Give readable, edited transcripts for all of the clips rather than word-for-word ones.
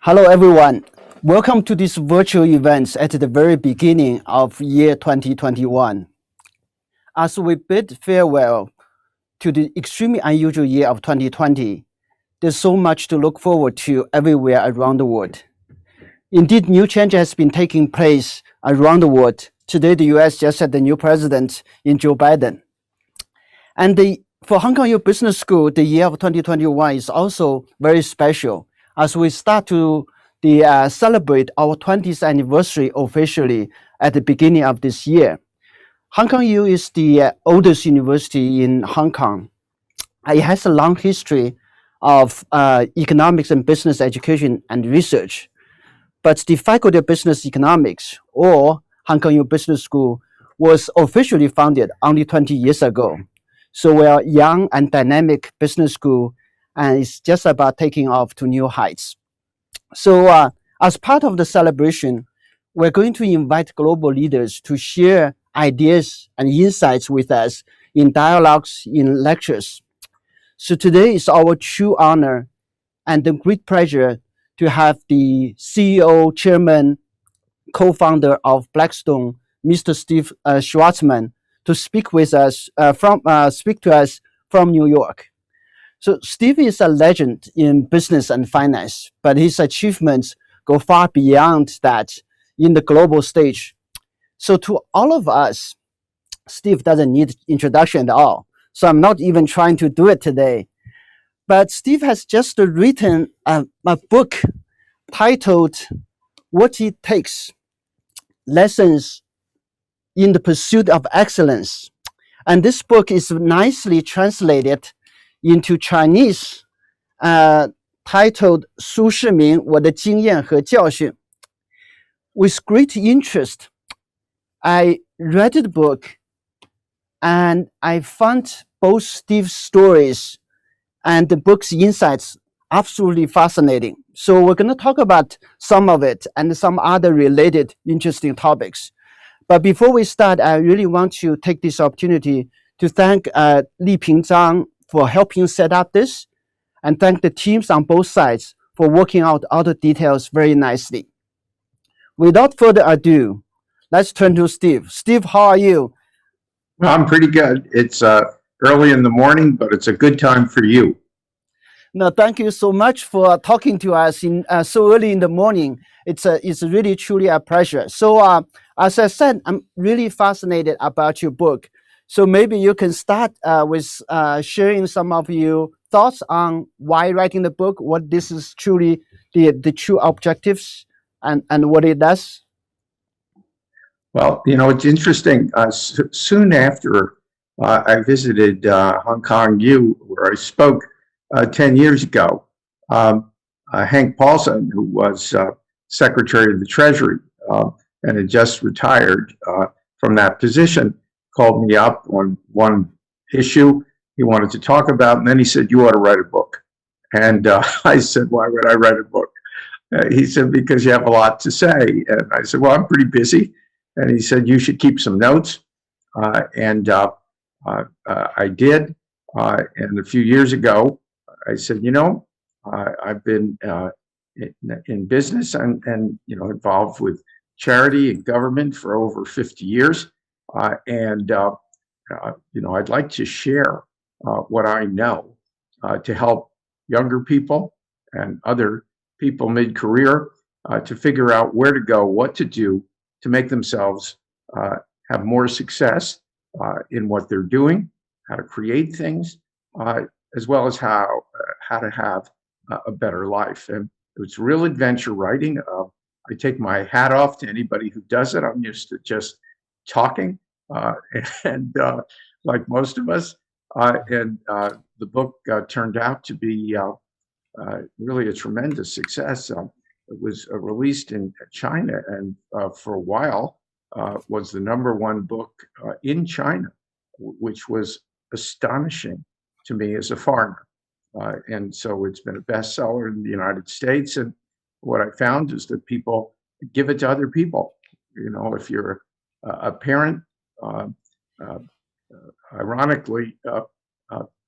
Hello, everyone. Welcome to this virtual event at the very beginning of year 2021. As we bid farewell to the extremely unusual year of 2020, there's so much to look forward to everywhere around the world. Indeed, new change has been taking place around the world. Today, the US just had the new president in Joe Biden. And for HKU Business School, the year of 2021 is also very special as we start to celebrate our 20th anniversary officially at the beginning of this year. HKU is the oldest university in Hong Kong. It has a long history of economics and business education and research. But the Faculty of Business Economics, or HKU Business School, was officially founded only 20 years ago. So we are a young and dynamic business school, and it's just about taking off to new heights. So as part of the celebration, we're going to invite global leaders to share ideas and insights with us in dialogues, in lectures. So today is our true honor and a great pleasure to have the CEO, chairman, co-founder of Blackstone, Mr. Steve Schwarzman, to speak with us speak to us from New York. So Steve is a legend in business and finance, but his achievements go far beyond that in the global stage. So to all of us, Steve doesn't need introduction at all. So I'm not even trying to do it today. But Steve has just written a book titled What It Takes, Lessons in the Pursuit of Excellence. And this book is nicely translated into Chinese, titled 苏世民我的经验和教训. With great interest, I read the book and I found both Steve's stories and the book's insights absolutely fascinating. So we're going to talk about some of it and some other related interesting topics. But before we start, I really want to take this opportunity to thank Li Ping Zhang for helping set up this, and thank the teams on both sides for working out all the details very nicely. Without further ado, let's turn to Steve. Steve, how are you? I'm pretty good. It's early in the morning, but it's a good time for you. No, thank you so much for talking to us in so early in the morning. It's really truly a pleasure. So as I said, I'm really fascinated about your book. So maybe you can start with sharing some of your thoughts on why writing the book, what this is truly the true objectives, and what it does. Well, it's interesting. Soon after I visited Hong Kong U, where I spoke 10 years ago, Hank Paulson, who was Secretary of the Treasury and had just retired from that position, called me up on one issue he wanted to talk about, and then he said, "You ought to write a book." And I said, "Why would I write a book?" He said, "Because you have a lot to say." And I said, "Well, I'm pretty busy." And he said, "You should keep some notes." And I did. And a few years ago, I said, I've been in business and involved with charity and government for over 50 years. I'd like to share what I know to help younger people and other people mid-career to figure out where to go, what to do to make themselves have more success in what they're doing, how to create things, as well as how to have a better life. And it's real adventure writing. I take my hat off to anybody who does it. I'm used to just talking, and like most of us. And the book turned out to be really a tremendous success. It was released in China, and for a while was the #1 book in China, which was astonishing to me as a foreigner. And so it's been a bestseller in the United States. And what I found is that people give it to other people. If you're a parent, ironically,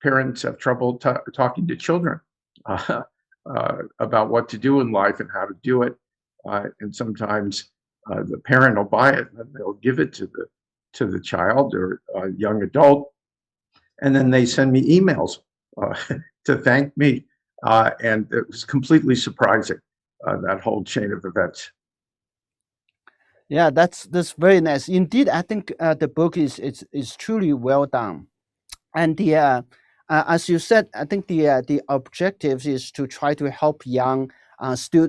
parents have trouble talking to children about what to do in life and how to do it. And sometimes the parent will buy it and they'll give it to the child or young adult, and then they send me emails to thank me. And it was completely surprising, that whole chain of events. Yeah, that's very nice. Indeed, I think the book is truly well done. And as you said, I think the objective is to try to help young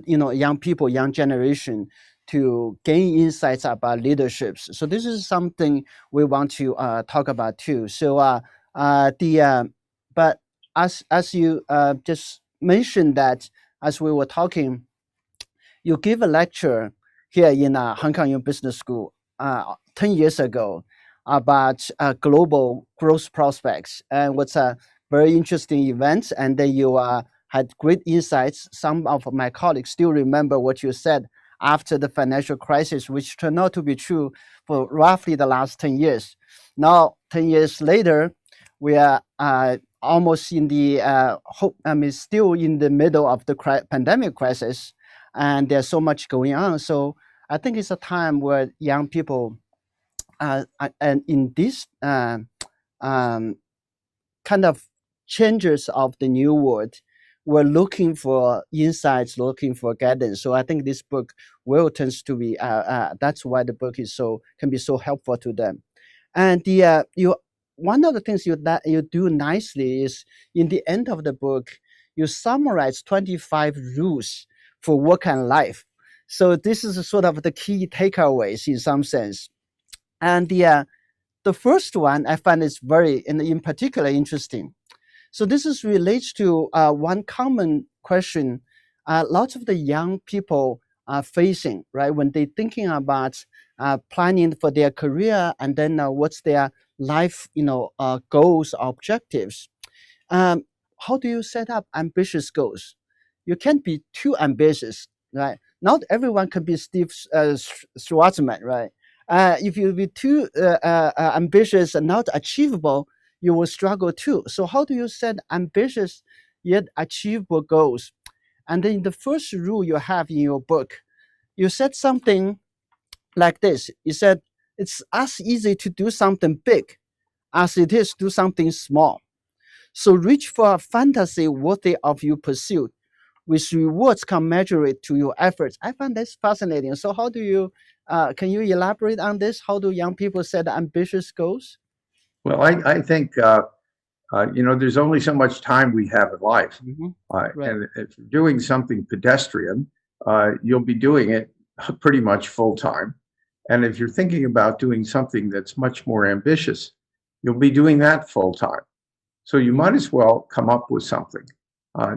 young people, young generation to gain insights about leaderships. So this is something we want to talk about too. So the but as you just mentioned that as we were talking, you give a lecture here in HKU Business School 10 years ago about global growth prospects, and what's a very interesting event. And then you had great insights. Some of my colleagues still remember what you said after the financial crisis, which turned out to be true for roughly the last 10 years. Now, 10 years later, we are almost in the still in the middle of the pandemic crisis, and there's so much going on. So I think it's a time where young people, and in this um, kind of changes of the new world, we're looking for insights, looking for guidance. So I think this book will tends to be. That's why the book is can be so helpful to them. And the you one of the things that you do nicely is in the end of the book, you summarize 25 rules for work and life. So this is sort of the key takeaways in some sense. And the first one I find is very, in particular, interesting. So this is relates to one common question lots of the young people are facing, right? When they're thinking about planning for their career, and then what's their life, goals, objectives. Um, how do you set up ambitious goals? You can't be too ambitious, right? Not everyone can be Steve Schwarzman, right? If you be too ambitious and not achievable, you will struggle too. So how do you set ambitious yet achievable goals? And then the first rule you have in your book, you said something like this. You said it's as easy to do something big as it is to do something small. So reach for a fantasy worthy of your pursuit, with rewards commensurate to your efforts. I find this fascinating. So how do you, can you elaborate on this? How do young people set ambitious goals? Well, I think, there's only so much time we have in life. Right. And if you're doing something pedestrian, you'll be doing it pretty much full time. And if you're thinking about doing something that's much more ambitious, you'll be doing that full time. So you might as well come up with something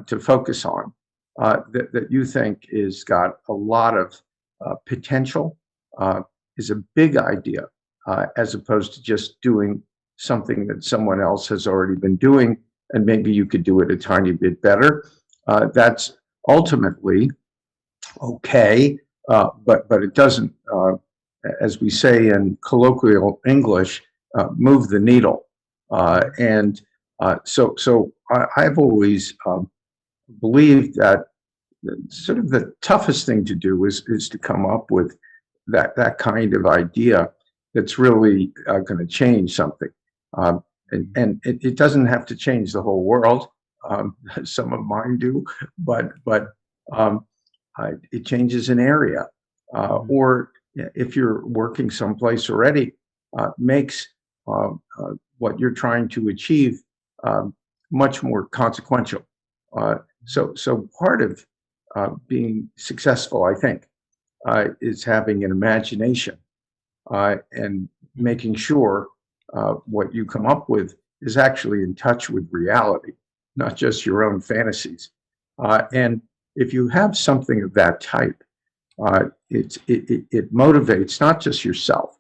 to focus on that you think is got a lot of potential, is a big idea, as opposed to just doing something that someone else has already been doing, and maybe you could do it a tiny bit better. That's ultimately okay, but it doesn't, as we say in colloquial English, move the needle. And so I've always believed that sort of the toughest thing to do is to come up with that kind of idea that's really going to change something. And it doesn't have to change the whole world. Some of mine do, but it changes an area. Or if you're working someplace already, makes what you're trying to achieve much more consequential. So part of being successful, I think, is having an imagination and making sure what you come up with is actually in touch with reality, not just your own fantasies. And if you have something of that type, it motivates not just yourself,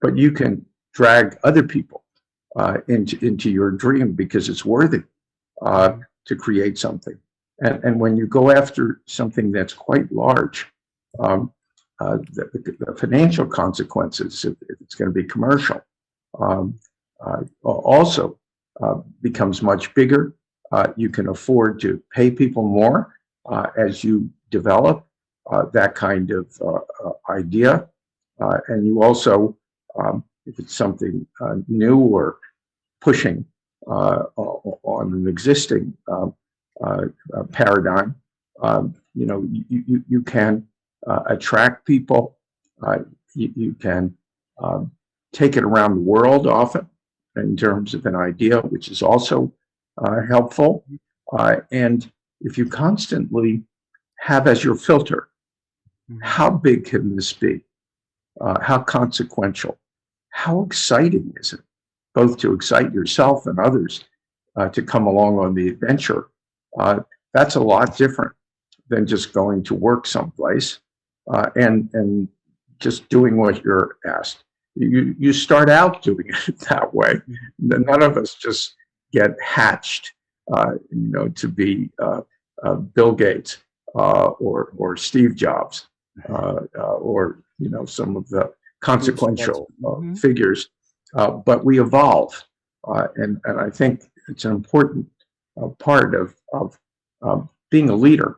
but you can drag other people into your dream because it's worthy to create something. And when you go after something that's quite large, the financial consequences, if it's going to be commercial, also becomes much bigger. You can afford to pay people more as you develop that kind of idea. And you also, if it's something new or pushing on an existing paradigm, you can attract people. You can take it around the world often in terms of an idea, which is also helpful. And if you constantly have as your filter, how big can this be? How consequential? How exciting is it? Both to excite yourself and others to come along on the adventure. That's a lot different than just going to work someplace and just doing what you're asked. You start out doing it that way. None of us just get hatched, to be Bill Gates or Steve Jobs or some of the consequential figures. But we evolve, and I think it's an important part of being a leader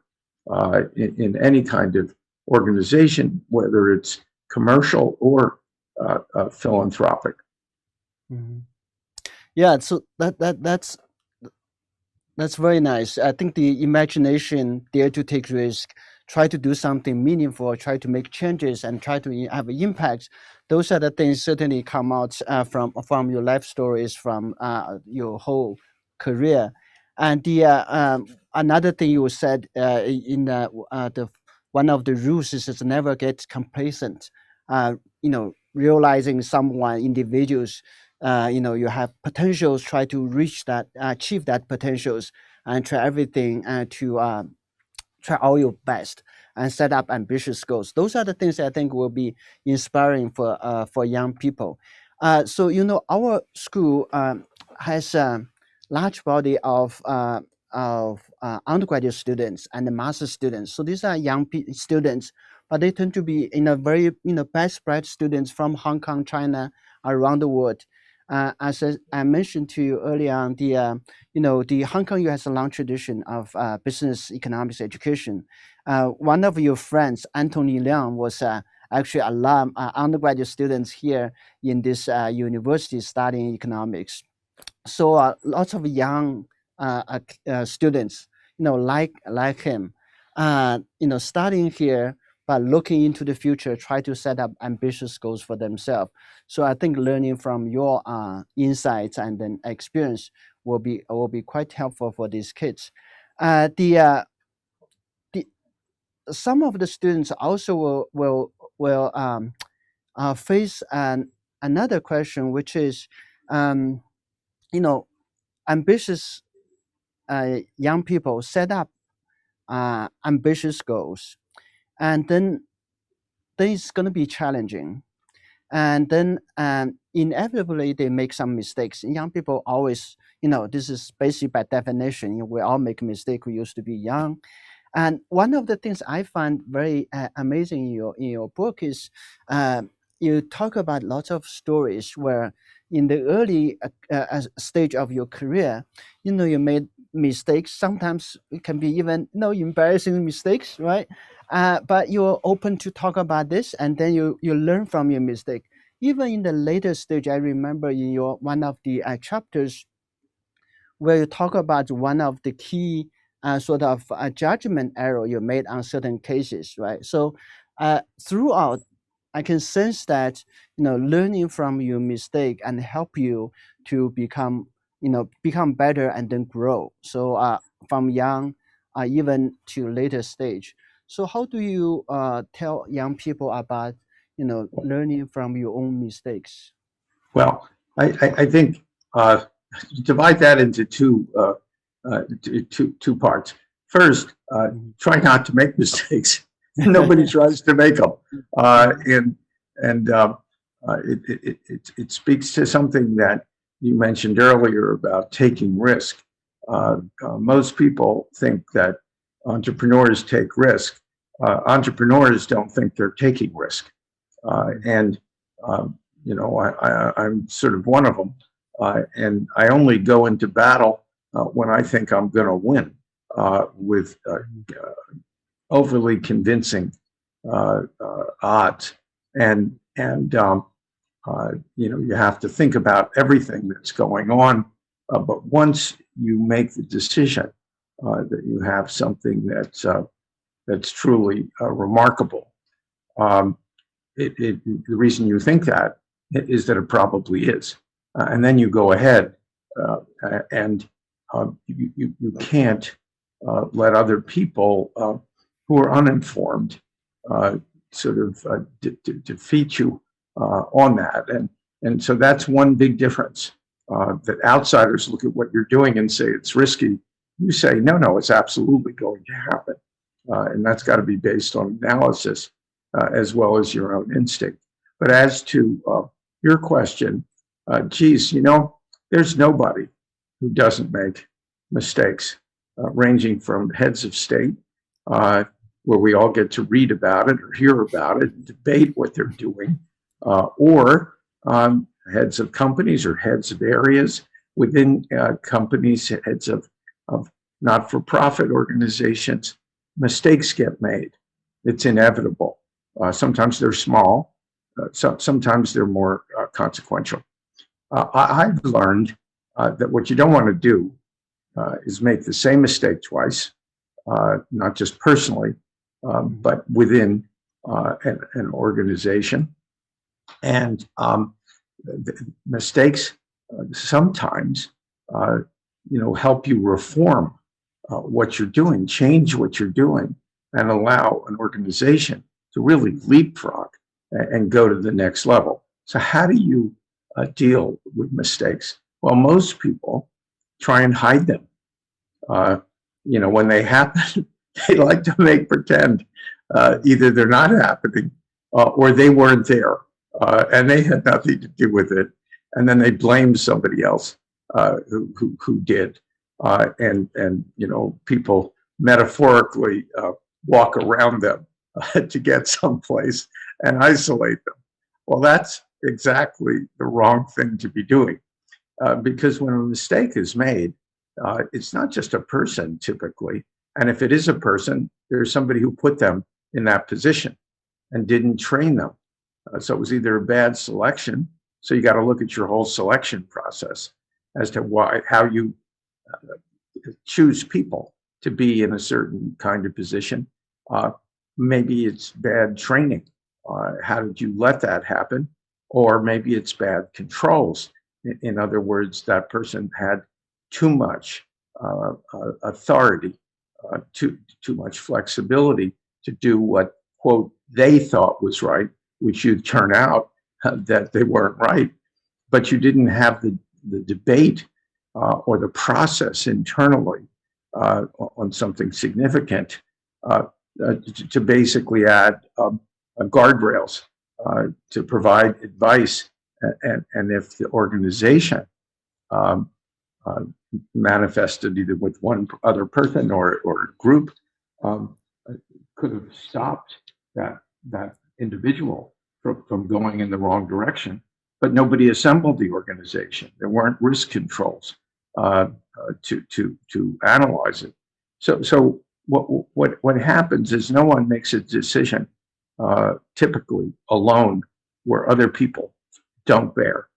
in any kind of organization, whether it's commercial or philanthropic. Yeah, so that's very nice. I think the imagination, dare to take risk, try to do something meaningful, try to make changes, and try to have an impact. Those are the things certainly come out from your life stories, from your whole career. And the another thing you said in the one of the rules is to never get complacent. Realizing someone, individuals, you have potentials, try to reach that, achieve that potentials, and try everything to try all your best and set up ambitious goals. Those are the things I think will be inspiring for young people. So our school has a large body of undergraduate students and master students. So these are young students, but they tend to be very best bred students from Hong Kong, China, around the world. As I mentioned to you earlier on, the Hong Kong U has a long tradition of business economics education. One of your friends, Anthony Leung, was actually undergraduate students here in this university studying economics. So lots of young students, like him, studying here, but looking into the future, try to set up ambitious goals for themselves. So I think learning from your insights and then experience will be quite helpful for these kids. The some of the students also will face another question, which is, ambitious young people set up ambitious goals, and then it's going to be challenging, and then inevitably they make some mistakes. Young people always, this is basic by definition. We all make mistakes. We used to be young. And one of the things I find very amazing in your book is you talk about lots of stories where in the early stage of your career, you made mistakes. Sometimes it can be even embarrassing mistakes, right? But you're open to talk about this, and then you learn from your mistake. Even in the later stage, I remember in your one of the chapters where you talk about one of the key sort of judgment error you made on certain cases, right? So throughout, I can sense that learning from your mistake and help you to become better and then grow. So from young, even to later stage. So how do you tell young people about learning from your own mistakes? Well, I think divide that into two parts. First, try not to make mistakes. Nobody tries to make them, it speaks to something that you mentioned earlier about taking risk. Most people think that entrepreneurs take risk. Entrepreneurs don't think they're taking risk, and I'm sort of one of them. And I only go into battle when I think I'm going to win. with overly convincing odds, you have to think about everything that's going on. But once you make the decision that you have something that's truly remarkable, the reason you think that is that it probably is, and then you go ahead and you can't let other people who are uninformed sort of defeat you on that. And so that's one big difference, that outsiders look at what you're doing and say it's risky. You say, no, it's absolutely going to happen. And that's got to be based on analysis as well as your own instinct. But as to your question, geez, there's nobody who doesn't make mistakes, ranging from heads of state, where we all get to read about it or hear about it and debate what they're doing, or heads of companies or heads of areas within companies, heads of not-for-profit organizations. Mistakes get made. It's inevitable. Sometimes they're small. Sometimes they're more consequential. I've learned that what you don't want to do is make the same mistake twice, not just personally, but within an organization. And mistakes sometimes, help you reform what you're doing, change what you're doing, and allow an organization to really leapfrog and go to the next level. So how do you deal with mistakes? Well, most people try and hide them. When they happen, they like to make pretend either they're not happening or they weren't there and they had nothing to do with it. And then they blame somebody else who did. People metaphorically walk around them to get someplace and isolate them. Well, that's exactly the wrong thing to be doing, because when a mistake is made, it's not just a person typically. And if it is a person, there's somebody who put them in that position and didn't train them. So it was either a bad selection. So you got to look at your whole selection process as to how you choose people to be in a certain kind of position. Maybe it's bad training. How did you let that happen? Or maybe it's bad controls. In other words, that person had too much authority, too much flexibility to do what, quote, they thought was right, which you'd turn out that they weren't right. But you didn't have the debate or the process internally on something significant to basically add guardrails to provide advice. And if the organization manifested either with one other person or a group, could have stopped that individual from going in the wrong direction, but nobody assembled the organization. There weren't risk controls to analyze it. So what happens is no one makes a decision typically alone where other people don't bear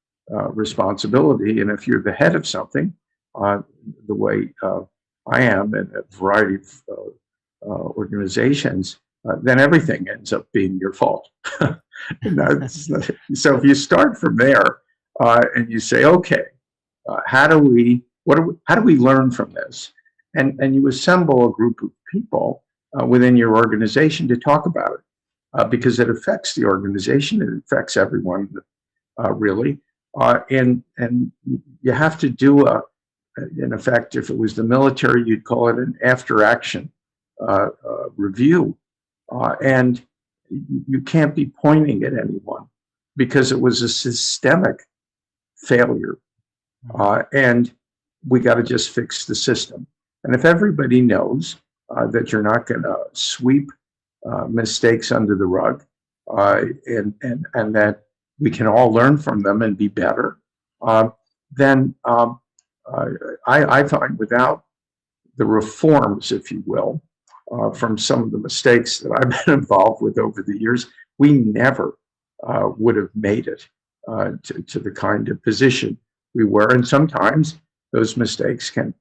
responsibility. And if you're the head of something, the way I am in a variety of organizations, then everything ends up being your fault. So if you start from there and you say, okay, how do we learn from this? And you assemble a group of people within your organization to talk about it, because it affects the organization, it affects everyone really, and you have to do in effect, if it was the military, you'd call it an after-action review, and you can't be pointing at anyone because it was a systemic failure, and we got to just fix the system. And if everybody knows that you're not going to sweep mistakes under the rug, and that we can all learn from them and be better, then I find without the reforms, if you will, from some of the mistakes that I've been involved with over the years, we never would have made it to the kind of position we were. And sometimes those mistakes can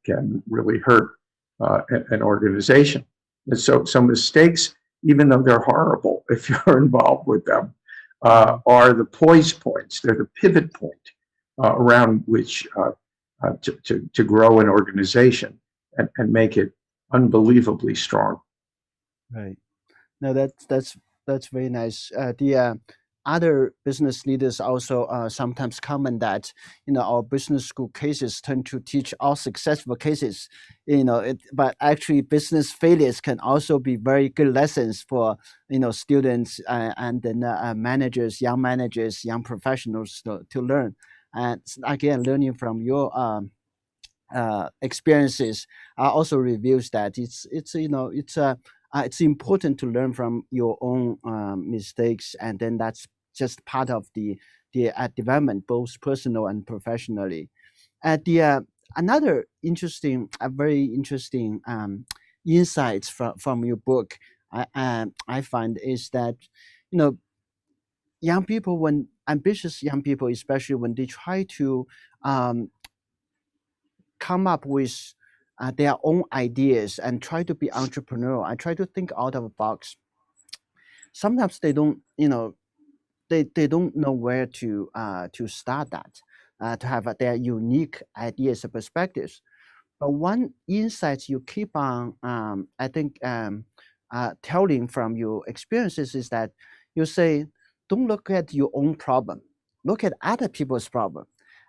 really hurt an organization. And so some mistakes, even though they're horrible, if you're involved with them, are the poise points. They're the pivot point around which to grow an organization and make it unbelievably strong. Right. No, that's very nice. The other business leaders also sometimes comment that our business school cases tend to teach all successful cases. But actually, business failures can also be very good lessons for students and then managers, young professionals to learn. And again, learning from your experiences also reveals that it's important to learn from your own mistakes, and then that's just part of the development, both personal and professionally. The another interesting, very interesting insights from your book I find is that you know young people, when ambitious young people, especially when they try to um, come up with their own ideas and try to be entrepreneurial and try to think out of the box, sometimes they don't they don't know where to start that, to have their unique ideas and perspectives. But one insight you keep on, I think, telling from your experiences is that you say, don't look at your own problem, look at other people's problem,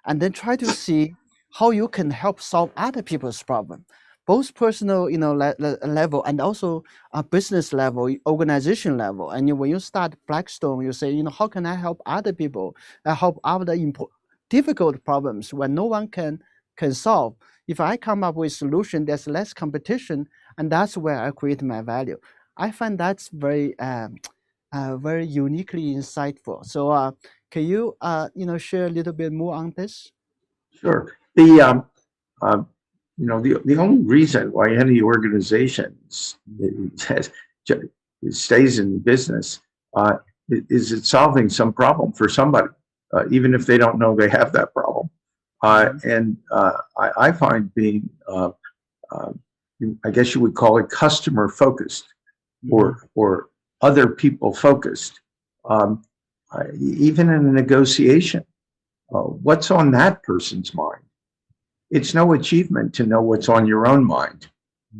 and then try to see how you can help solve other people's problem, both personal, level, and also business level, organization level. And when you start Blackstone, you say, how can I help other people, help other difficult problems when no one can solve. If I come up with solution, there's less competition, and that's where I create my value. I find that's very uniquely insightful. So, can you share a little bit more on this? Sure. The only reason why any organization stays in business is it's solving some problem for somebody, even if they don't know they have that problem. And I find being, I guess you would call it customer focused, or other people focused. Even in a negotiation, what's on that person's mind? It's no achievement to know what's on your own mind.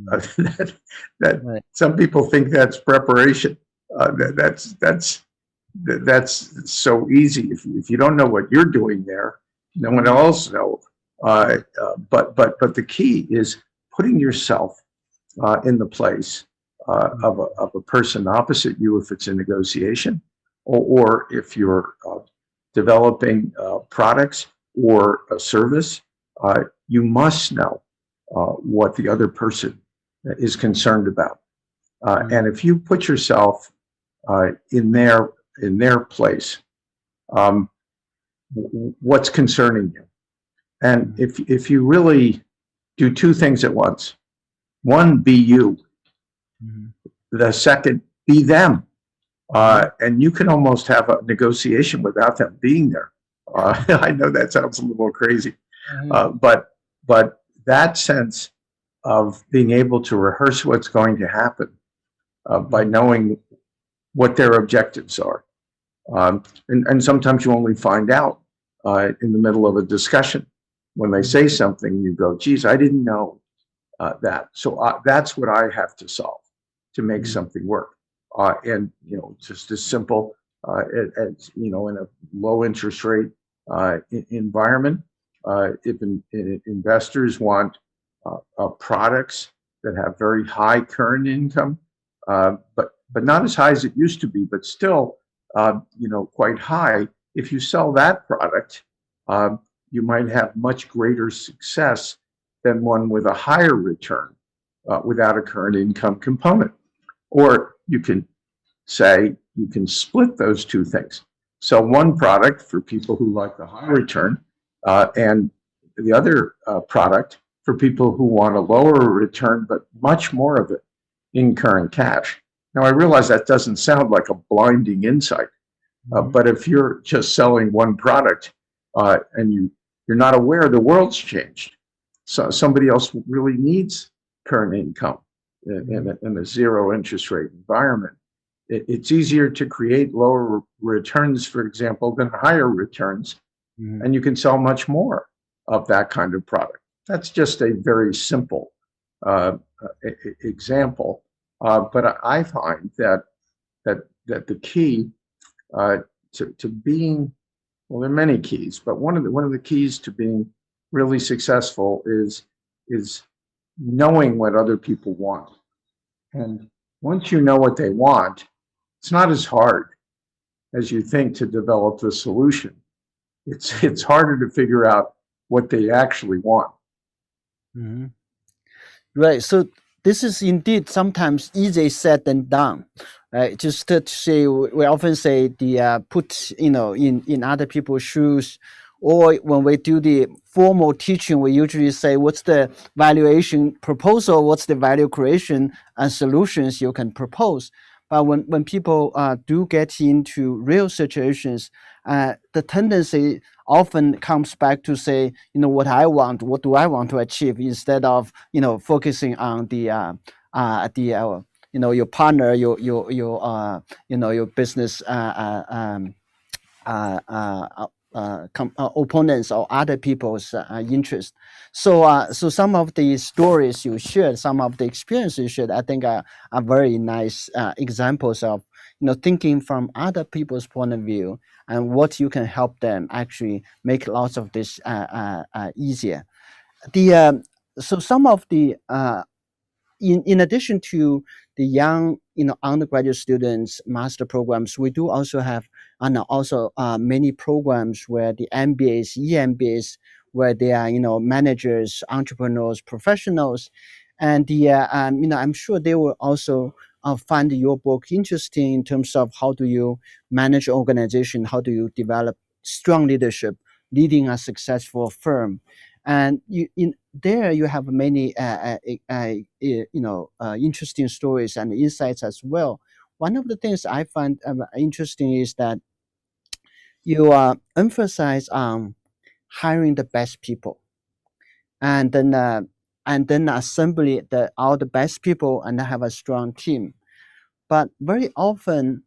Right. Some people think that's preparation. That's so easy. If you don't know what you're doing there, no one else knows. But the key is putting yourself in the place of a person opposite you, if it's a negotiation, or if you're developing products or a service. You must know what the other person is concerned about, and if you put yourself in their place, what's concerning you, and if you really do two things at once: one, be you; the second, be them. And you can almost have a negotiation without them being there. I know that sounds a little crazy, but that sense of being able to rehearse what's going to happen by knowing what their objectives are. And sometimes you only find out in the middle of a discussion. When they say something, you go, geez, I didn't know that. So that's what I have to solve to make something work. And just as simple as in a low interest rate environment, if investors want products that have very high current income, but not as high as it used to be, but still quite high. If you sell that product, you might have much greater success than one with a higher return without a current income component. Or you can say you can split those two things. So one product for people who like the high return, and the other product for people who want a lower return, but much more of it in current cash. Now, I realize that doesn't sound like a blinding insight, but if you're just selling one product and you're not aware the world's changed, so somebody else really needs current income in a zero interest rate environment. It's easier to create lower returns, for example, than higher returns, and you can sell much more of that kind of product. That's just a very simple example, but I find that the key to being, well, there are many keys, but one of the keys to being really successful is knowing what other people want. And once you know what they want, it's not as hard as you think to develop the solution. It's harder to figure out what they actually want. Right. So this is indeed sometimes easier said than done. Right. Just to say, we often say the put in other people's shoes, or when we do the formal teaching, we usually say what's the valuation proposal, what's the value creation and solutions you can propose. But when people do get into real situations, the tendency often comes back to say, what I want, what do I want to achieve, instead of focusing on the your partner, your business opponents or other people's interest. So some of the stories you shared, some of the experiences you shared, I think are very nice examples of thinking from other people's point of view and what you can help them actually make lots of this easier. So some of the in addition to the young undergraduate students master programs, we do also have many programs where the MBAs, EMBAs, where they are managers, entrepreneurs, professionals, and I'm sure they will also find your book interesting in terms of how do you manage organization, how do you develop strong leadership, leading a successful firm. And there you have many interesting stories and insights as well. One of the things I find interesting is that you emphasize on hiring the best people, and then assembly all the best people and have a strong team. But very often,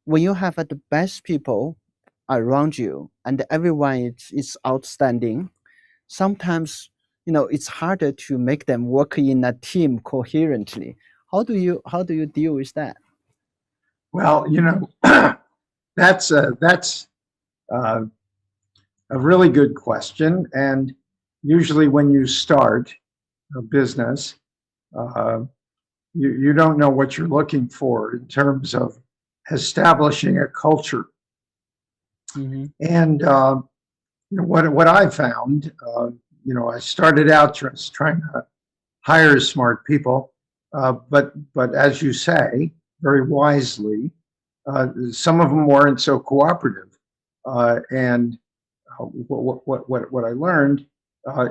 when you have the best people around you and everyone is outstanding, sometimes it's harder to make them work in a team coherently. How do you deal with that? Well, that's a really good question. And usually when you start a business, you don't know what you're looking for in terms of establishing a culture. And what I found, I started out just trying to hire smart people, but as you say very wisely, some of them weren't so cooperative. And what I learned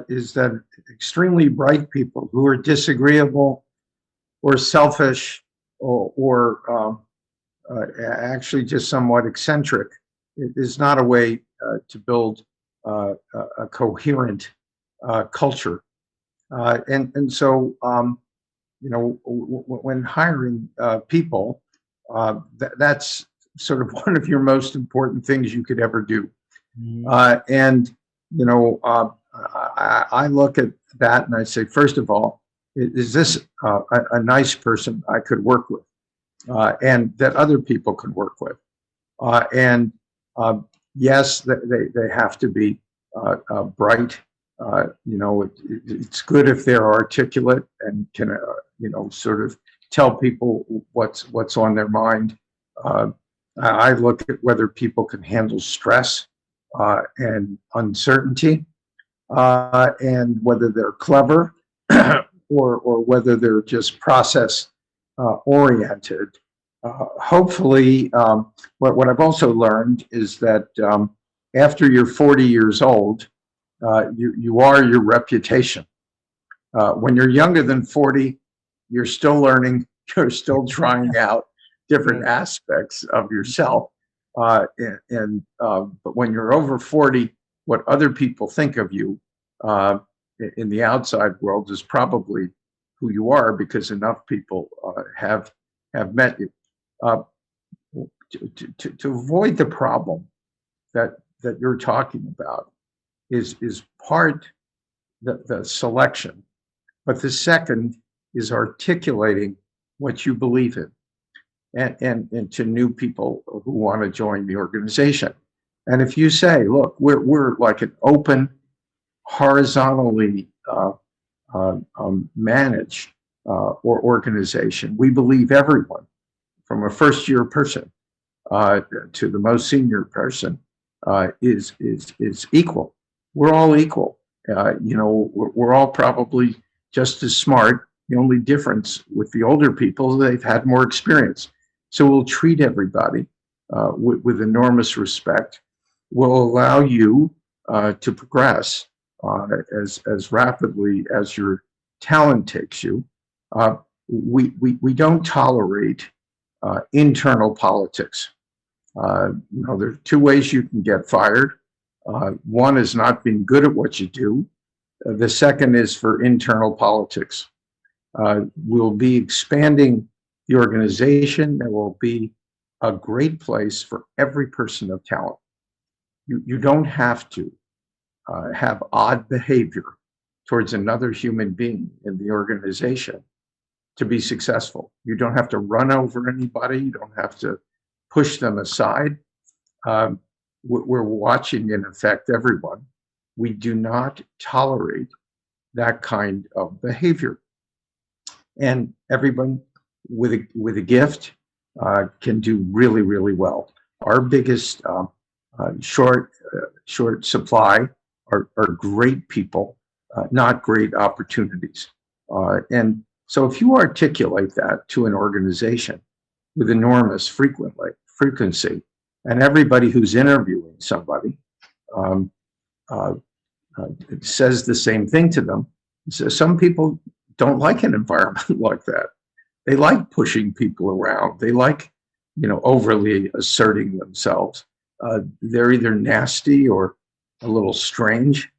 is that extremely bright people who are disagreeable or selfish or actually just somewhat eccentric is not a way to build a coherent culture. And so, when hiring people, that's sort of one of your most important things you could ever do. And I look at that and I say, first of all, is this a nice person I could work with, and that other people could work with? And yes, they have to be bright. It's good if they're articulate and can sort of tell people what's on their mind. I look at whether people can handle stress and uncertainty, and whether they're clever or whether they're just process oriented. Hopefully, what I've also learned is that after you're 40 years old, you are your reputation. When you're younger than 40, you're still learning, you're still trying out different aspects of yourself. But when you're over 40, what other people think of you in the outside world is probably who you are, because enough people have met you. To avoid the problem that you're talking about is part the selection, but the second is articulating what you believe in, and to new people who want to join the organization. And if you say, look, we're like an open, horizontally managed or organization, we believe everyone, from a first-year person to the most senior person, is equal. We're all equal. We're all probably just as smart. The only difference with the older people, they've had more experience. So we'll treat everybody with enormous respect. We'll allow you to progress as rapidly as your talent takes you. We don't tolerate internal politics. There are two ways you can get fired. One is not being good at what you do. The second is for internal politics. We'll be expanding the organization. There will be a great place for every person of talent. You don't have to have odd behavior towards another human being in the organization to be successful. You don't have to run over anybody. You don't have to push them aside. We're watching, in effect, everyone. We do not tolerate that kind of behavior. And everyone with a gift can do really, really well. Our biggest short supply are great people, not great opportunities. And so if you articulate that to an organization with enormous frequency, and everybody who's interviewing somebody says the same thing to them. So some people don't like an environment like that. They like pushing people around. They like, overly asserting themselves. They're either nasty or a little strange.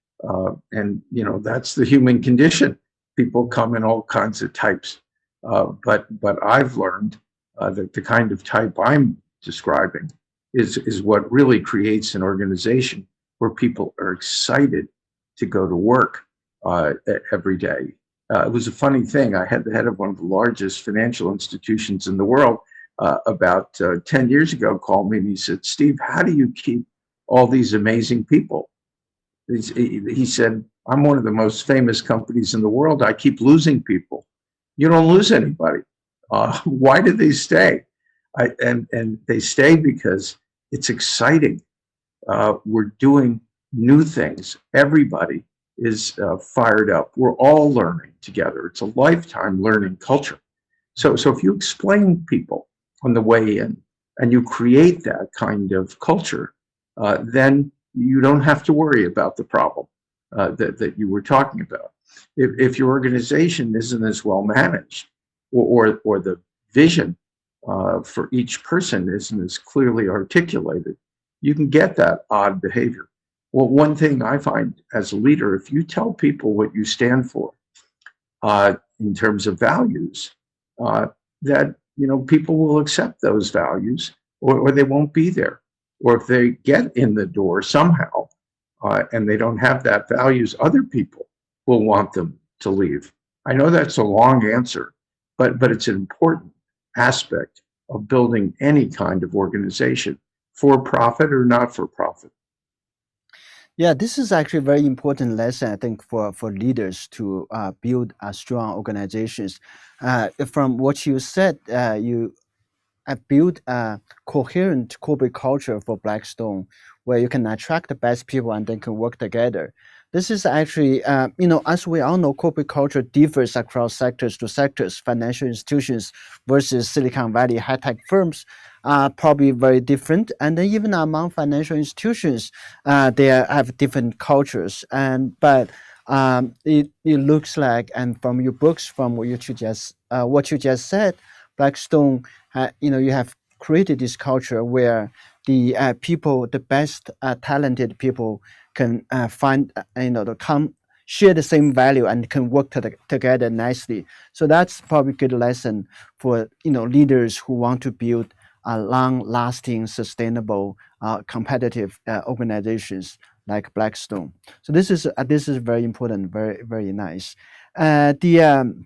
And that's the human condition. People come in all kinds of types. But I've learned that the kind of type I'm describing is what really creates an organization where people are excited to go to work every day. It was a funny thing. I had the head of one of the largest financial institutions in the world about 10 years ago call me, and he said, "Steve, how do you keep all these amazing people?" He said, "I'm one of the most famous companies in the world. I keep losing people." You don't lose anybody. Why did they stay? And they stay because it's exciting. We're doing new things. Everybody is fired up. We're all learning together. It's a lifetime learning culture. So if you explain people on the way in and you create that kind of culture, then you don't have to worry about the problem that you were talking about. If your organization isn't as well managed, or the vision for each person isn't as clearly articulated, you can get that odd behavior. Well, one thing I find as a leader, if you tell people what you stand for in terms of values, that people will accept those values, or they won't be there. Or if they get in the door somehow and they don't have that values, other people will want them to leave. I know that's a long answer, but it's an important aspect of building any kind of organization, for profit or not for profit. Yeah, this is actually a very important lesson, I think, for leaders to build strong organizations. From what you said, you build a coherent corporate culture for Blackstone, where you can attract the best people and then can work together. This is actually, as we all know, corporate culture differs across sectors to sectors. Financial institutions versus Silicon Valley high-tech firms are probably very different. And then even among financial institutions, they have different cultures. But it looks like, and from your books, from what you just said, Blackstone, you have created this culture where the people, the best talented people, can find to come share the same value and can work together nicely. So that's probably a good lesson for leaders who want to build long-lasting, sustainable, competitive organizations like Blackstone. So this is very important, very very nice. The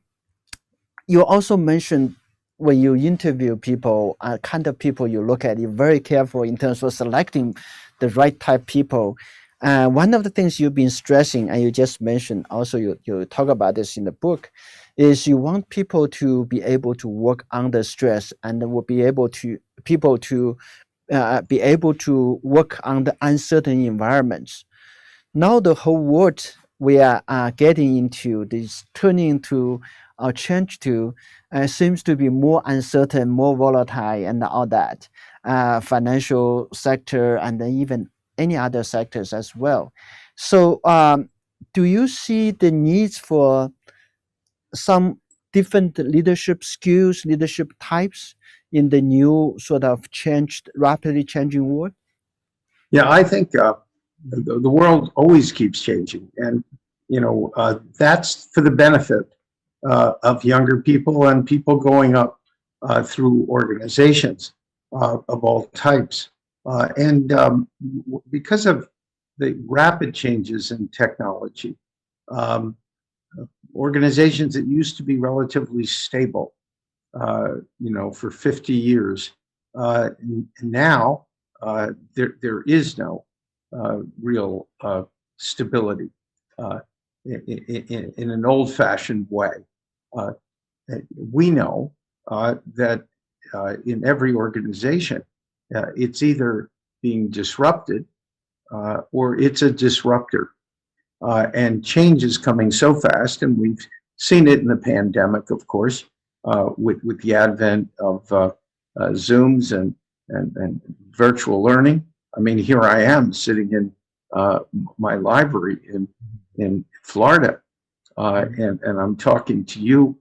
You also mentioned when you interview people, kind of people you look at, you're very careful in terms of selecting the right type people. One of the things you've been stressing, and you just mentioned, also you talk about this in the book, is you want people to be able to work under stress and will be able to people to be able to work under uncertain environments. Now the whole world we are getting into this turning into change to seems to be more uncertain, more volatile, and all that financial sector and then even any other sectors as well. So, do you see the needs for some different leadership skills, leadership types in the new sort of changed, rapidly changing world? Yeah, I think the world always keeps changing, and that's for the benefit of younger people and people going up through organizations of all types. Because of the rapid changes in technology, um, organizations that used to be relatively stable, for 50 years, now there is no real stability in an old-fashioned way. Uh, we know that in every organization, it's either being disrupted or it's a disruptor. And change is coming so fast, and we've seen it in the pandemic, of course, with the advent of Zooms and virtual learning. I mean, here I am sitting in my library in Florida, and I'm talking to you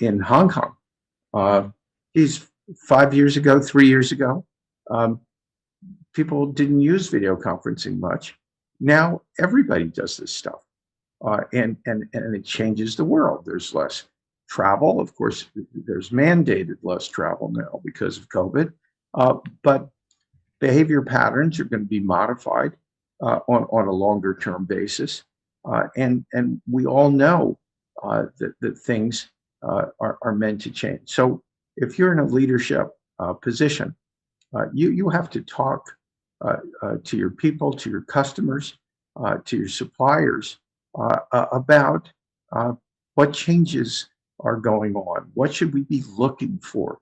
in Hong Kong. These 5 years ago, 3 years ago, um, people didn't use video conferencing much. Now everybody does this stuff, and it changes the world. There's less travel, of course. There's mandated less travel now because of COVID, but behavior patterns are going to be modified on a longer term basis, and we all know that things are meant to change. So if you're in a leadership position, you have to talk to your people, to your customers, to your suppliers about what changes are going on. What should we be looking for?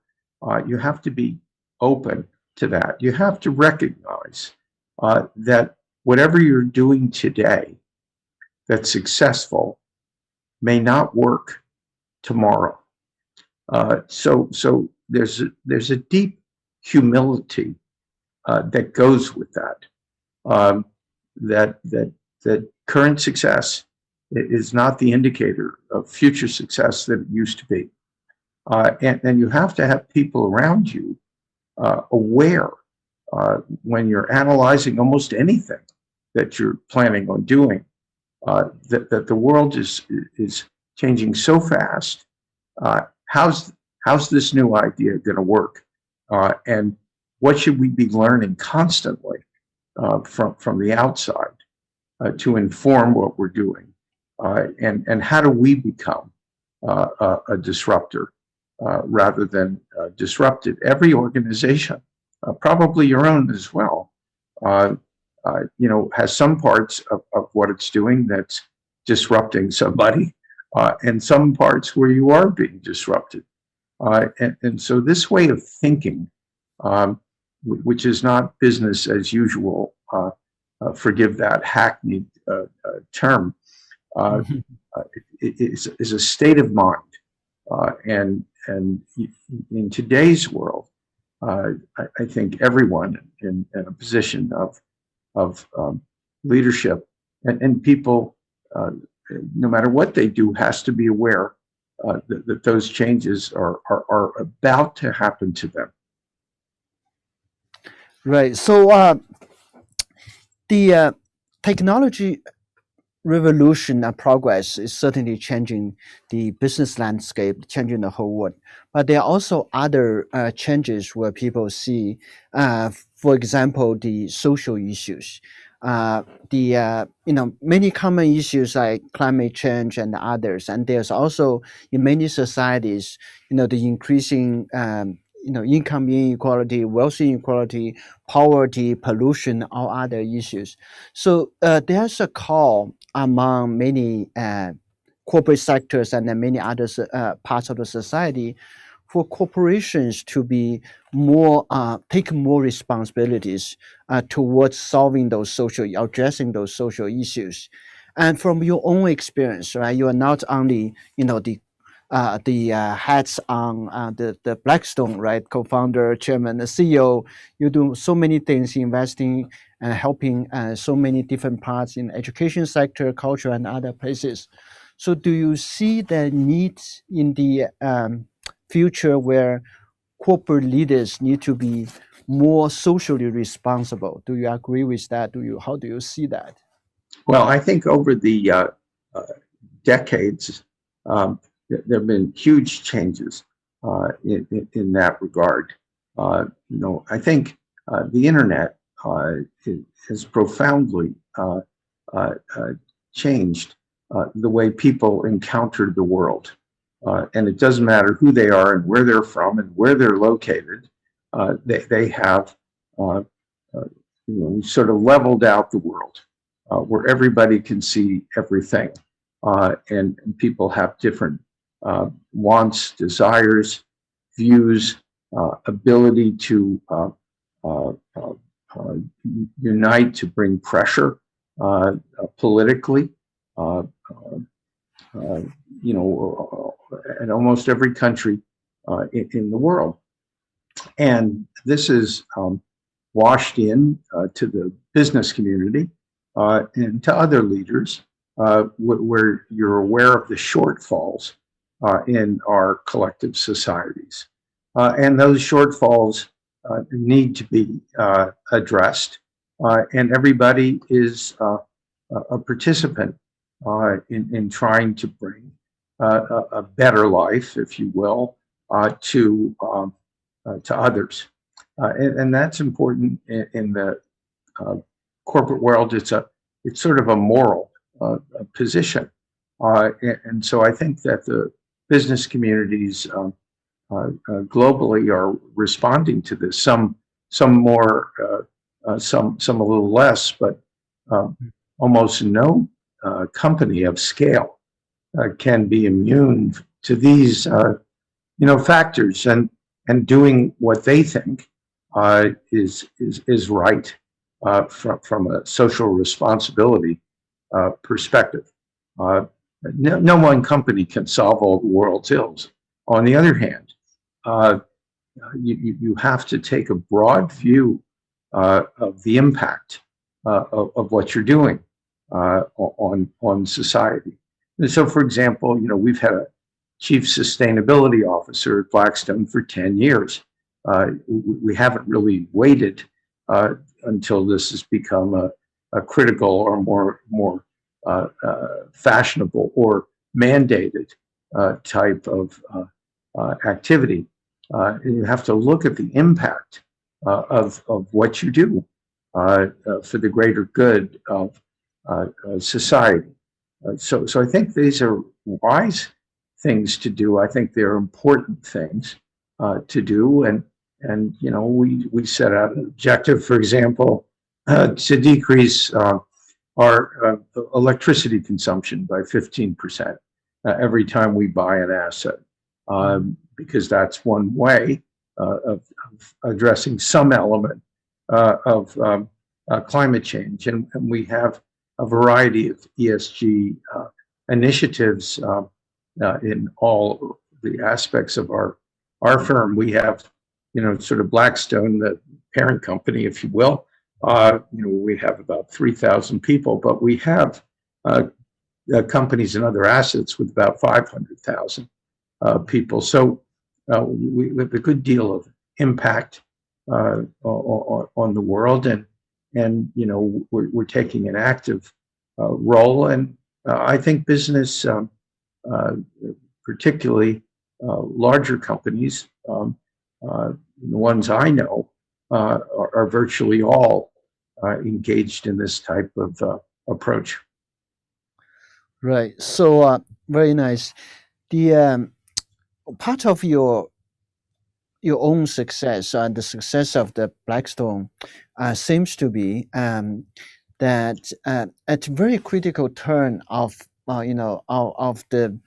You have to be open to that. You have to recognize that whatever you're doing today that's successful may not work tomorrow. So there's a deep humility that goes with that. Um, that current success is not the indicator of future success that it used to be, and you have to have people around you aware when you're analyzing almost anything that you're planning on doing, that the world is changing so fast. How's this new idea going to work? And what should we be learning constantly from the outside to inform what we're doing? And how do we become a disruptor rather than disrupted? Every organization, probably your own as well, has some parts of what it's doing that's disrupting somebody, and some parts where you are being disrupted. And so this way of thinking, which is not business as usual, forgive that hackneyed term, is a state of mind. And in today's world, I think everyone in a position of leadership and people no matter what they do, has to be aware that those changes are about to happen to them. Right. So the technology revolution and progress is certainly changing the business landscape, changing the whole world. But there are also other changes where people see, for example, the social issues. The many common issues like climate change and others, and there's also in many societies, the increasing income inequality, wealth inequality, poverty, pollution, all other issues. So there's a call among many corporate sectors and then many other parts of the society for corporations to be more take more responsibilities towards solving those addressing those social issues. And from your own experience, right, you are not only the heads on the Blackstone, right, co-founder, chairman, the CEO. You do so many things, investing and helping so many different parts in education sector, culture, and other places. So, do you see the need in the future where corporate leaders need to be more socially responsible? Do you agree with that? How do you see that? Well, I think over the decades, there have been huge changes in that regard. I think the internet has profoundly changed the way people encounter the world. And it doesn't matter who they are and where they're from and where they're located. They have sort of leveled out the world where everybody can see everything. And people have different wants, desires, views, ability to unite to bring pressure politically. In almost every country in the world. And this is washed in to the business community and to other leaders where you're aware of the shortfalls in our collective societies. And those shortfalls need to be addressed. And everybody is a participant in trying to bring a better life, if you will, to others, and that's important in the corporate world. It's sort of a moral position, and so I think that the business communities globally are responding to this. Some more, some a little less, but almost no company of scale can be immune to these factors and doing what they think is right from a social responsibility perspective. No one company can solve all the world's ills. On the other hand, you have to take a broad view of the impact of what you're doing on society. And so, for example, we've had a chief sustainability officer at Blackstone for 10 years. We haven't really waited until this has become a critical or more fashionable or mandated type of activity. And you have to look at the impact of what you do for the greater good of society. So I think these are wise things to do. I think they're important things to do. And we set out an objective, for example, to decrease our electricity consumption by 15% every time we buy an asset, because that's one way of addressing some element of climate change. And we have a variety of ESG initiatives in all the aspects of our firm. We have, sort of Blackstone, the parent company, if you will. We have about 3,000 people, but we have companies and other assets with about 500,000 people. So we have a good deal of impact on the world, and we're taking an active role. And I think business, particularly larger companies, the ones I know, are virtually all engaged in this type of approach. Right. So very nice. The part of your own success and the success of the Blackstone seems to be that at a very critical turn of of the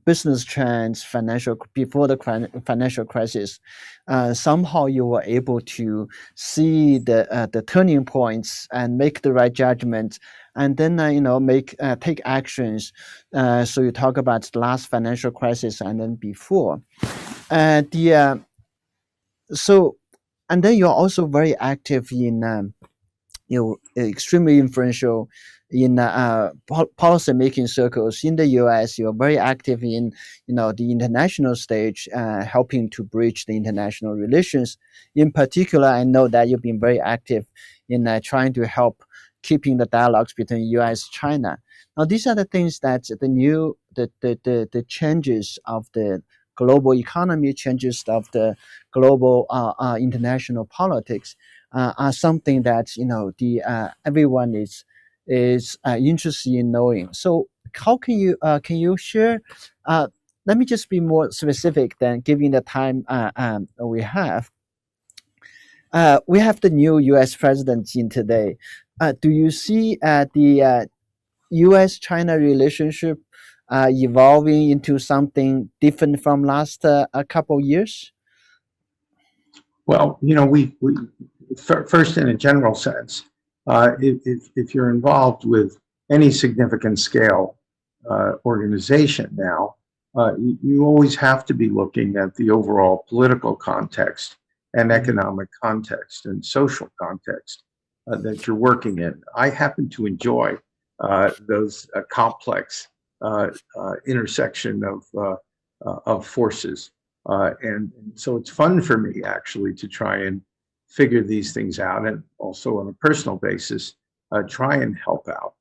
business trends, before the financial crisis, somehow you were able to see the turning points and make the right judgment, and then take actions. So you talk about the last financial crisis and then before. The so and then you're also very active in extremely influential in policy making circles in the US. You're very active in the international stage, helping to bridge the international relations. In particular, I know that you've been very active in trying to help keeping the dialogues between US China. Now these are the things that the changes of the global economy, changes of the global international politics are something that the everyone is interested in knowing. So how can you share? Let me just be more specific than given the time we have. We have the new U.S. president in today. Do you see the U.S.-China relationship evolving into something different from last a couple years? Well, we first, in a general sense, if you're involved with any significant scale organization now, you always have to be looking at the overall political context and economic context and social context that you're working in. I happen to enjoy those complex intersection of forces. And so it's fun for me, actually, to try and figure these things out, and also on a personal basis, try and help out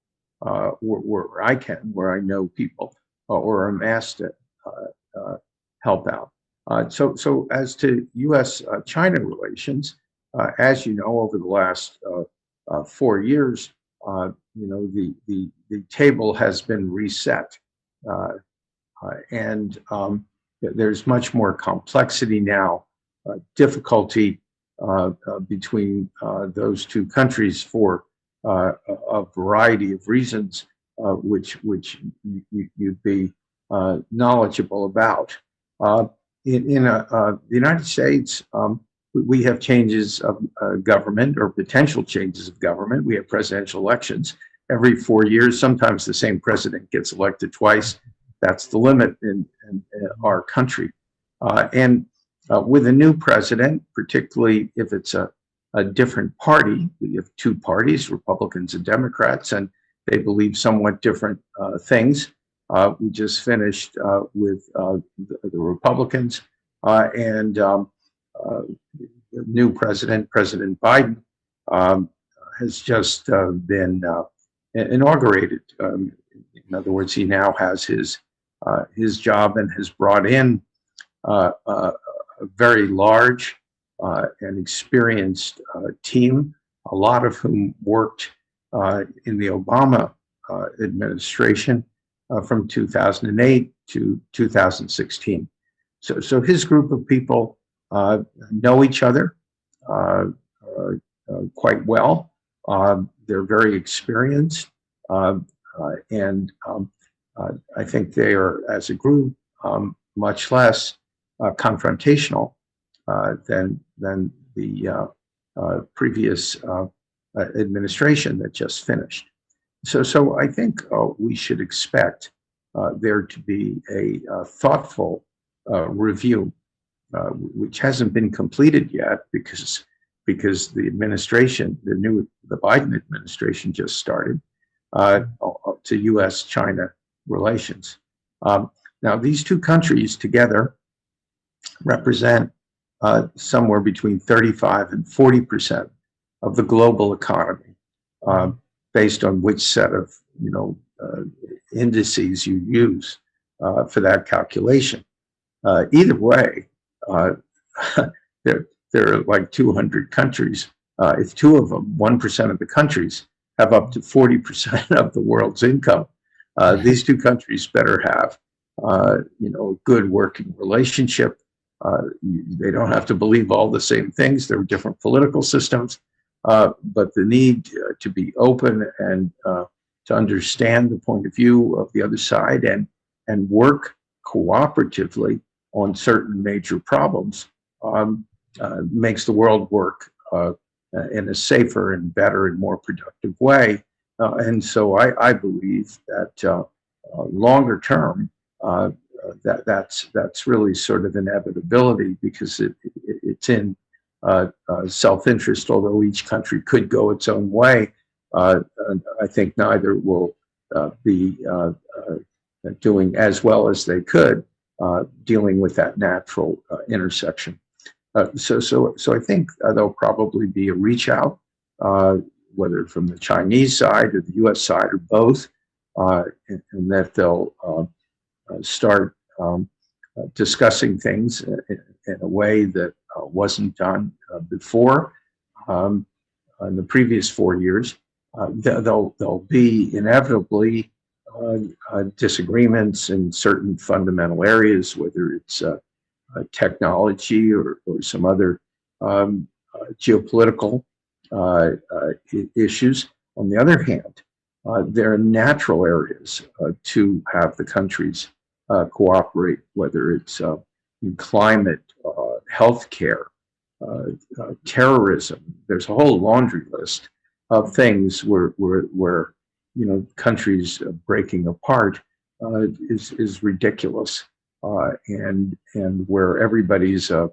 where I can, where I know people, or am asked to help out. So as to U.S.-China relations, as you know, over the last 4 years, the table has been reset, and there's much more complexity now, difficulty between those two countries for a variety of reasons, which you'd be knowledgeable about. In the United States, we have changes of government, or potential changes of government. We have presidential elections every 4 years. Sometimes the same president gets elected twice. That's the limit in our country. And with a new president, particularly if it's a different party, we have two parties, Republicans and Democrats, and they believe somewhat different things. We just finished with the Republicans, and the new president, President Biden, has just been inaugurated. In other words, he now has his job, and has brought in a very large and experienced team, a lot of whom worked in the Obama administration from 2008 to 2016. So his group of people know each other quite well. They're very experienced, and I think they are, as a group, much less confrontational than the previous administration that just finished. So I think we should expect there to be a thoughtful review, which hasn't been completed yet because the administration, the Biden administration, just started, to U.S.-China relations. Now, these two countries together represent somewhere between 35 and 40% of the global economy, based on which set of indices you use for that calculation. Either way, there are like 200 countries. If two of them, 1% of the countries, have up to 40% of the world's income, these two countries better have a good working relationship. They don't have to believe all the same things. There are different political systems, but the need to be open and to understand the point of view of the other side and work cooperatively on certain major problems makes the world work in a safer and better and more productive way. And so I believe that longer term, that's really sort of inevitability, because it's in self-interest. Although each country could go its own way, I think neither will be doing as well as they could dealing with that natural intersection. So I think there'll probably be a reach out, whether from the Chinese side or the U.S. side or both, and that they'll start discussing things in a way that wasn't done before. In the previous 4 years, there'll be inevitably disagreements in certain fundamental areas, whether it's technology or some other geopolitical issues. On the other hand, there are natural areas to have the countries cooperate, whether it's in climate, healthcare, terrorism. There's a whole laundry list of things where countries breaking apart is ridiculous, and where everybody's a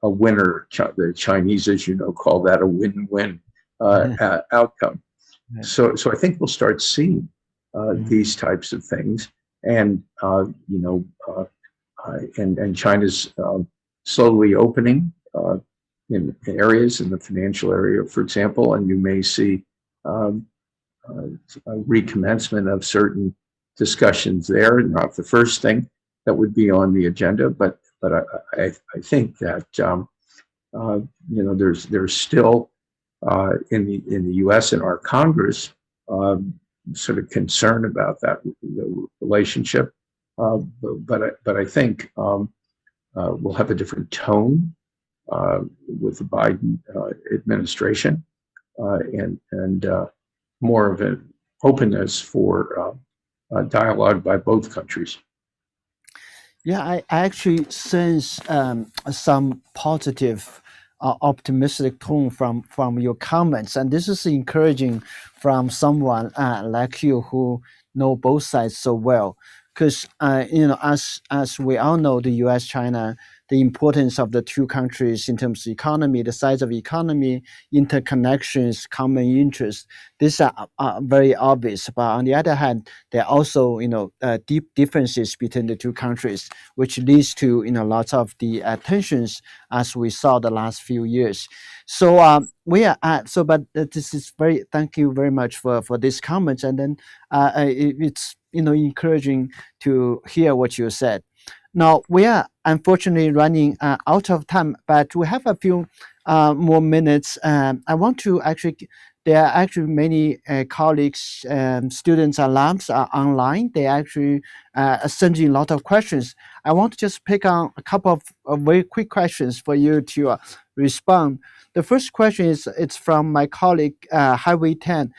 winner. The Chinese, as you know, call that a win-win outcome. So I think we'll start seeing these types of things, and and China's slowly opening in areas in the financial area, for example, and you may see a recommencement of certain discussions there. Not the first thing that would be on the agenda, but I think that there's still in the U.S. and our Congress sort of concern about the relationship, but I think we'll have a different tone with the Biden administration, and more of an openness for dialogue by both countries. Yeah, I actually sense some positive, optimistic tone from your comments, and this is encouraging from someone like you who know both sides so well. Because as we all know, the U.S. China, the importance of the two countries in terms of economy, the size of economy, interconnections, common interests. These are very obvious. But on the other hand, there are also deep differences between the two countries, which leads to lots of the tensions as we saw the last few years. So we are but this is very. Thank you very much for this comment, and then it's encouraging to hear what you said. Now, we are unfortunately running out of time, but we have a few more minutes. I want to there are actually many colleagues, students, alums are online. They actually are sending a lot of questions. I want to just pick on a couple of very quick questions for you to respond. The first question it's from my colleague, Highway 10.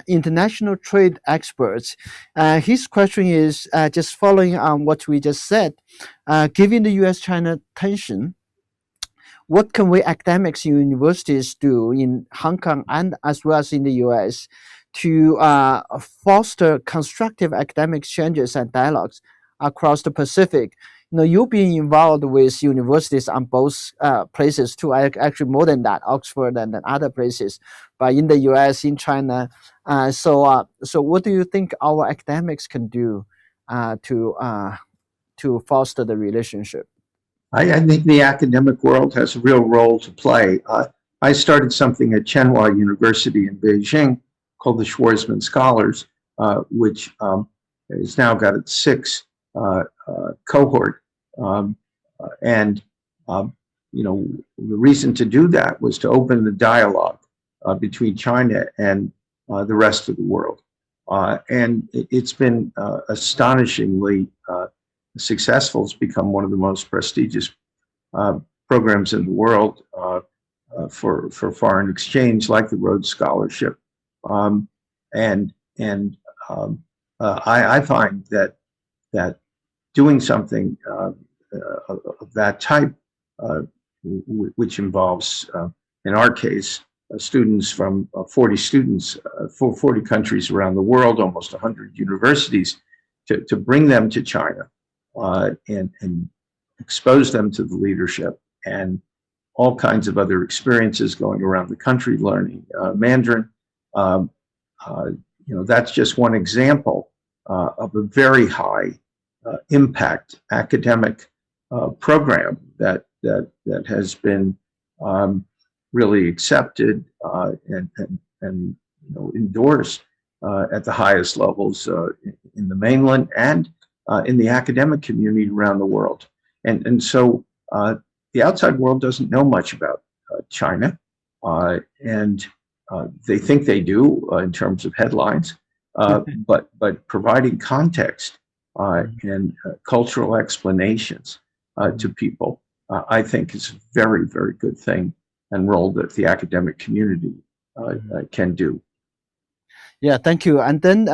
International trade experts. His question is just following on what we just said. Given the U.S.-China tension, what can we academics and universities do in Hong Kong and as well as in the U.S. to foster constructive academic exchanges and dialogues across the Pacific? you've been involved with universities on both places too. Actually, more than that, Oxford and then other places, but in the U.S., in China. So what do you think our academics can do to foster the relationship? I think the academic world has a real role to play. I started something at Tsinghua University in Beijing called the Schwarzman Scholars, which has now got its sixth cohort. Um, and, the reason to do that was to open the dialogue between China and the rest of the world. And it's been astonishingly successful. It's become one of the most prestigious programs in the world for foreign exchange, like the Rhodes Scholarship. I find that doing something of that type, which involves, in our case, students from 40 students, 40 countries around the world, almost 100 universities, to bring them to China and expose them to the leadership and all kinds of other experiences going around the country learning Mandarin. That's just one example of a very high impact academic program that has been really accepted and endorsed at the highest levels in the mainland and in the academic community around the world. And so the outside world doesn't know much about China, and they think they do in terms of headlines, but providing context and cultural explanations to people, I think is a very, very good thing and role that the academic community can do. Yeah, thank you. And then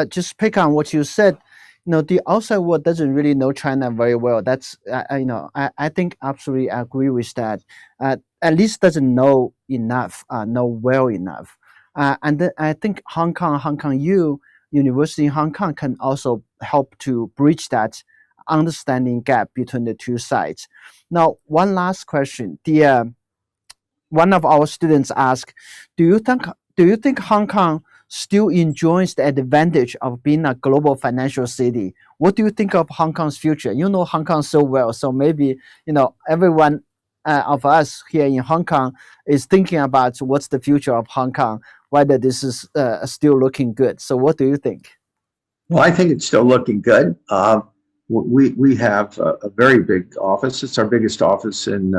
just pick on what you said. The outside world doesn't really know China very well. That's I think absolutely agree with that. At least doesn't know enough, know well enough. And then I think Hong Kong U University in Hong Kong can also help to bridge that understanding gap between the two sides. Now, one last question. The one of our students asked, "Do you think Hong Kong still enjoys the advantage of being a global financial city? What do you think of Hong Kong's future? You know Hong Kong so well, so maybe everyone of us here in Hong Kong is thinking about what's the future of Hong Kong, whether this is still looking good. So, what do you think?" Well, I think it's still looking good. We have a very big office. It's our biggest office in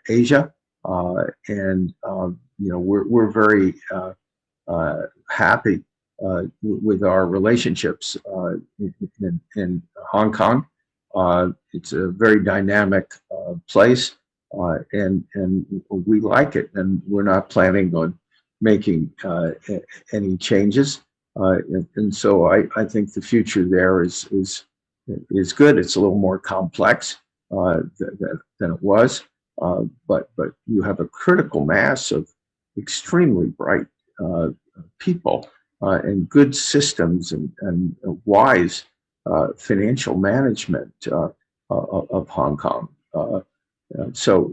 Asia, and we're very happy with our relationships in Hong Kong. It's a very dynamic place, and we like it, and we're not planning on making any changes. And so I think the future there is good. It's a little more complex than it was, but you have a critical mass of extremely bright people and good systems and wise financial management of Hong Kong. So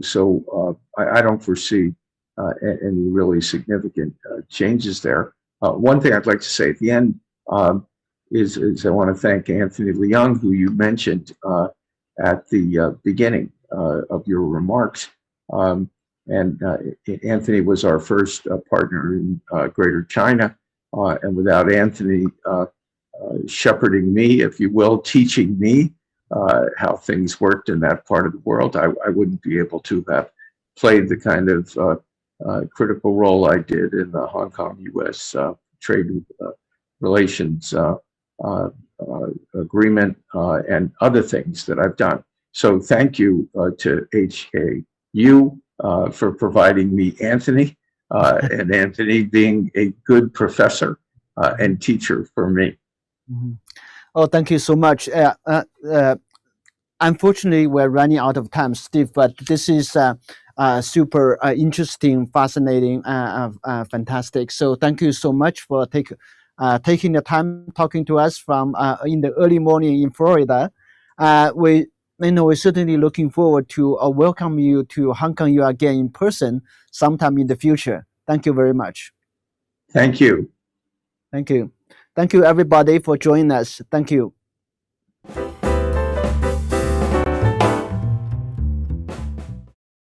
I don't foresee any really significant changes there. One thing I'd like to say at the end is I want to thank Anthony Leung, who you mentioned at the beginning of your remarks. And Anthony was our first partner in Greater China. And without Anthony shepherding me, if you will, teaching me how things worked in that part of the world, I wouldn't be able to have played the kind of critical role I did in the Hong Kong-U.S. trade relations agreement and other things that I've done. So thank you to HKU for providing me Anthony, and Anthony being a good professor and teacher for me. Mm-hmm. Oh, thank you so much. Unfortunately, we're running out of time, Steve, but this is super interesting, fascinating, fantastic. So thank you so much for taking the time talking to us from in the early morning in Florida. We're certainly looking forward to welcome you to Hong Kong you again in person sometime in the future. Thank you very much. Thank you. Thank you. Thank you, everybody, for joining us. Thank you.